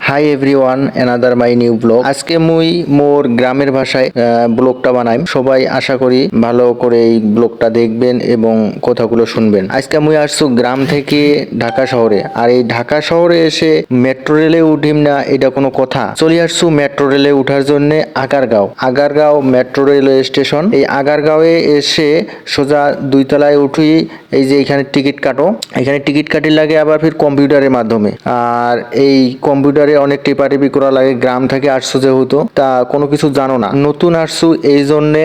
Hi everyone, another my new blog. আজকে মুই মোর গ্রামের ভাষায় ব্লগটা বানাইম। সবাই আশা করি ভালো করে এই ব্লগটা দেখবেন এবং কথাগুলো শুনবেন। আজকে মুই আসছু গ্রাম থেকে ঢাকা শহরে, আর এই ঢাকা শহরে এসে মেট্রো রেলে উঠিম না এটা কোনো কথা। চলে আসছু মেট্রো রেলে উঠার জন্য আগারগাঁও মেট্রো রেলওয়ে স্টেশন। এই আগারগাঁওয়ে এসে সোজা 2 তলায় উঠি। এই যে এখানে টিকিট কাটো, এখানে টিকিট কাটি লাগে আবার ফির কম্পিউটারের মাধ্যমে। আর এই কম্পিউটারে অনেক টিপাটিপি করা লাগে। গ্রাম থেকে আসছো যেহেতু তা কোনো কিছু জানো না, নতুন আসছু এই জন্যে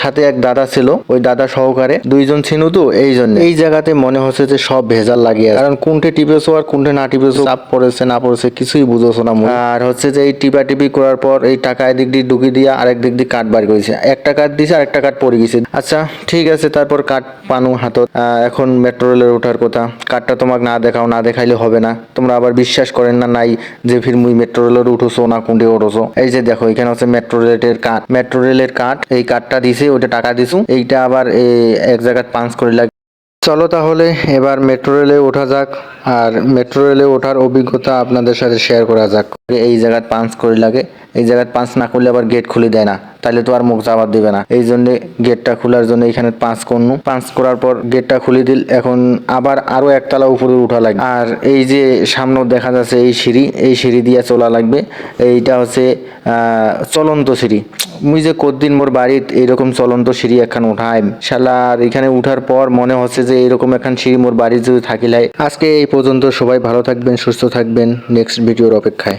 সাথে এক দাদা ছিল, ওই দাদা সহকারে 2 জন ছিল। তো এই জন্য এই জায়গাতে মনে হচ্ছে যে সব ভেজাল লাগিয়ে আছে, কারণ কোনটে টিপেছো আর কোনটে না টিপেছো, চাপ পড়েছে না পড়েছে কিছুই বুঝোছো না। আর হচ্ছে যে এই টিপাটিপি করার পর এই টাকা এদিক দিয়ে ঢুকি দিয়া আরেক দিক দিয়ে কার্ড বার করেছে। একটা কার্ড দিছে আর একটা কার্ড পড়ে গেছে। আচ্ছা ঠিক আছে, তারপর কার্ড পানু হাতত। এখন মেট্রো রেলের ওঠার কথা, কার্ডটা তোমাকে না দেখাও, না দেখাইলে হবে না। তোমরা আবার বিশ্বাস করেন না নাই যে ফির মুই মেট্রো রেলের উঠোছো না কোনটে উঠোছো। এই যে দেখো এখানে হচ্ছে মেট্রো রেলের কার্ড, এই কার্ডটা দিছে, ওইটা টাকা দিছু। এইটা আবার এক জায়গায় পাঞ্চ করে লাগে। চলো তাহলে এবার মেট্রো রেলে ওঠা যাক, আর মেট্রো রেলে ওঠার অভিজ্ঞতা আপনাদের সাথে শেয়ার করা যাক। এই জায়গায় পাঞ্চ করে লাগে, এই জায়গায় পাঞ্চ না করলে আবার গেট খুলে দেয় না, তাহলে তো আর মুখ যাবার দিবে না। এই জন্য গেটটা খোলার জন্য এখানে পাঁচ করনু, পাঁচ করার পর গেটটা খুলে দিল। এখন আবার আরো একতলা উপরে উঠা লাগবে। আর এই যে সামনে দেখা যাচ্ছে এই সিঁড়ি, এই সিঁড়ি দিয়ে চলা লাগবে। এইটা হচ্ছে চলন্ত সিঁড়ি। মুই যে কতদিন মোর বাড়িত এইরকম চলন্ত সিঁড়ি একখান উঠাই শালা, আর এখানে উঠার পর মনে হচ্ছে যে এইরকম একখান সিঁড়ি মোর বাড়িতে যদি থাকিলাই। আজকে এই পর্যন্ত, সবাই ভালো থাকবেন, সুস্থ থাকবেন, নেক্সট ভিডিওর অপেক্ষায়।